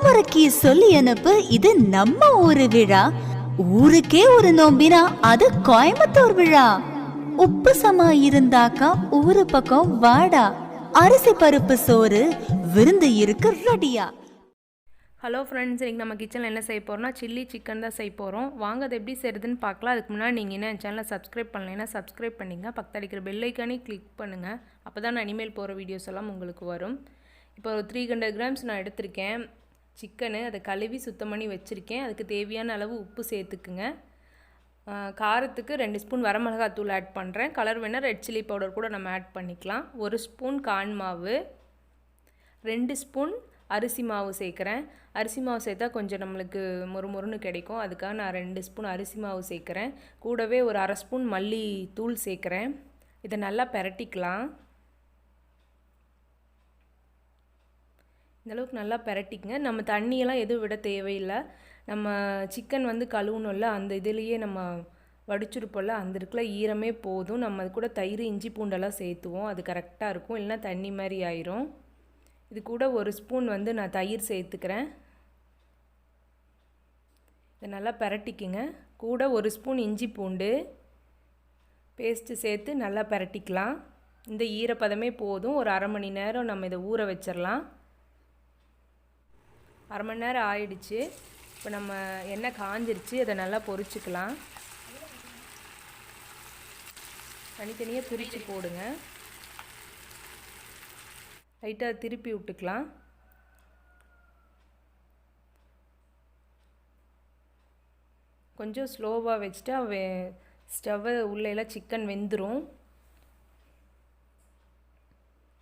முறைக்கு சொல்லி அனுப்பு, இது நம்ம ஊரு விழா. ஊருக்கே ஒரு நோம்பினா அது கோயம்புத்தூர் விழா. உப்பு சமா இருந்தாக்கா ஊரு பக்கம் வாடா. அரிசி பருப்பு சோறு விருந்து இருக்கு ரெடியா. ஹலோ ஃப்ரெண்ட்ஸ், இன்றைக்கி நம்ம கிச்சனில் என்ன செய்ய போகிறோம்னா சில்லி சிக்கன் தான் செய்ய போகிறோம். வாங்க அது எப்படி செய்கிறதுன்னு பார்க்கலாம். அதுக்கு முன்னாடி நீங்கள் என்ன என் சேனலை சப்ஸ்கிரைப் பண்ணலைன்னா சப்ஸ்கிரைப் பண்ணிங்க, பக்கத்தில் அடிக்கிற பெல் ஐக்கானே கிளிக் பண்ணுங்கள். அப்போ தான் நான் இனிமேல் போகிற வீடியோஸ் எல்லாம் உங்களுக்கு வரும். இப்போ ஒரு 300 கிராம்ஸ் நான் எடுத்திருக்கேன் சிக்கனு. அதை கழுவி சுத்தம் பண்ணி வச்சுருக்கேன். அதுக்கு தேவையான அளவு உப்பு சேர்த்துக்குங்க. காரத்துக்கு 2 ஸ்பூன் வரமிளகாத்தூள் ஆட் பண்ணுறேன். கலர் வேணால் ரெட் சில்லி பவுடர் கூட நம்ம ஆட் பண்ணிக்கலாம். 1 ஸ்பூன் கார்ன் மாவு, 2 ஸ்பூன் அரிசி மாவு சேர்க்குறேன். அரிசி மாவு சேர்த்தா கொஞ்சம் நம்மளுக்கு மொறுமொறுன்னு கிடைக்கும். அதுக்காக நான் 2 ஸ்பூன் அரிசி மாவு சேர்க்குறேன். கூடவே ஒரு அரை ஸ்பூன் மல்லி தூள் சேர்க்குறேன். இதை நல்லா பெரட்டிக்கலாம். இந்தளவுக்கு நல்லா பெரட்டிக்குங்க. நம்ம தண்ணியெல்லாம் எதுவும் விட தேவையில்லை. நம்ம சிக்கன் வந்து கழுவணும்ல, அந்த இதுலேயே நம்ம வடிச்சுருப்போம்ல, அந்த இருக்குள்ள ஈரமே போதும். நம்ம அது கூட தயிர் இஞ்சி பூண்டெல்லாம் சேர்த்துவோம், அது கரெக்டாக இருக்கும். இல்லைன்னா தண்ணி மாதிரி ஆயிரும். இது கூட 1 ஸ்பூன் வந்து நான் தயிர் சேர்த்துக்கிறேன். இதை நல்லா பெரட்டிக்குங்க. கூட 1 ஸ்பூன் இஞ்சி பூண்டு பேஸ்ட்டு சேர்த்து நல்லா பெரட்டிக்கலாம். இந்த ஈரப்பதமே போதும். ஒரு அரை மணி நேரம் நம்ம இதை ஊற வச்சிடலாம். அரை மணி நேரம் ஆயிடுச்சு. இப்போ நம்ம எண்ணெய் காஞ்சிருச்சு. அதை நல்லா பொரிச்சுக்கலாம். தனித்தனியாக பிரித்து போடுங்க. லைட்டாக திருப்பி விட்டுக்கலாம். கொஞ்சம் ஸ்லோவாக வச்சுட்டா ஸ்டவ்வை உள்ளேலாம் சிக்கன் வெந்துடும்.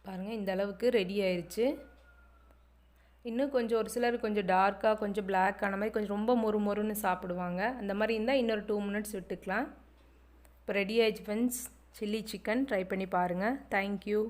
பாருங்கள், இந்த அளவுக்கு ரெடி ஆயிடுச்சு. இன்னும் கொஞ்சம் ஒரு சிலர் கொஞ்சம் டார்க்காக கொஞ்சம் பிளாக் ஆன மாதிரி கொஞ்சம் ரொம்ப மொறுன்னு சாப்பிடுவாங்க. அந்த மாதிரி இருந்தால் இன்னொரு 2 மினிட்ஸ் விட்டுக்கலாம். இப்போ ரெடி ஆயிடுச்சு ஃப்ரெண்ட்ஸ், சில்லி சிக்கன். ட்ரை பண்ணி பாருங்கள். தேங்க்யூ.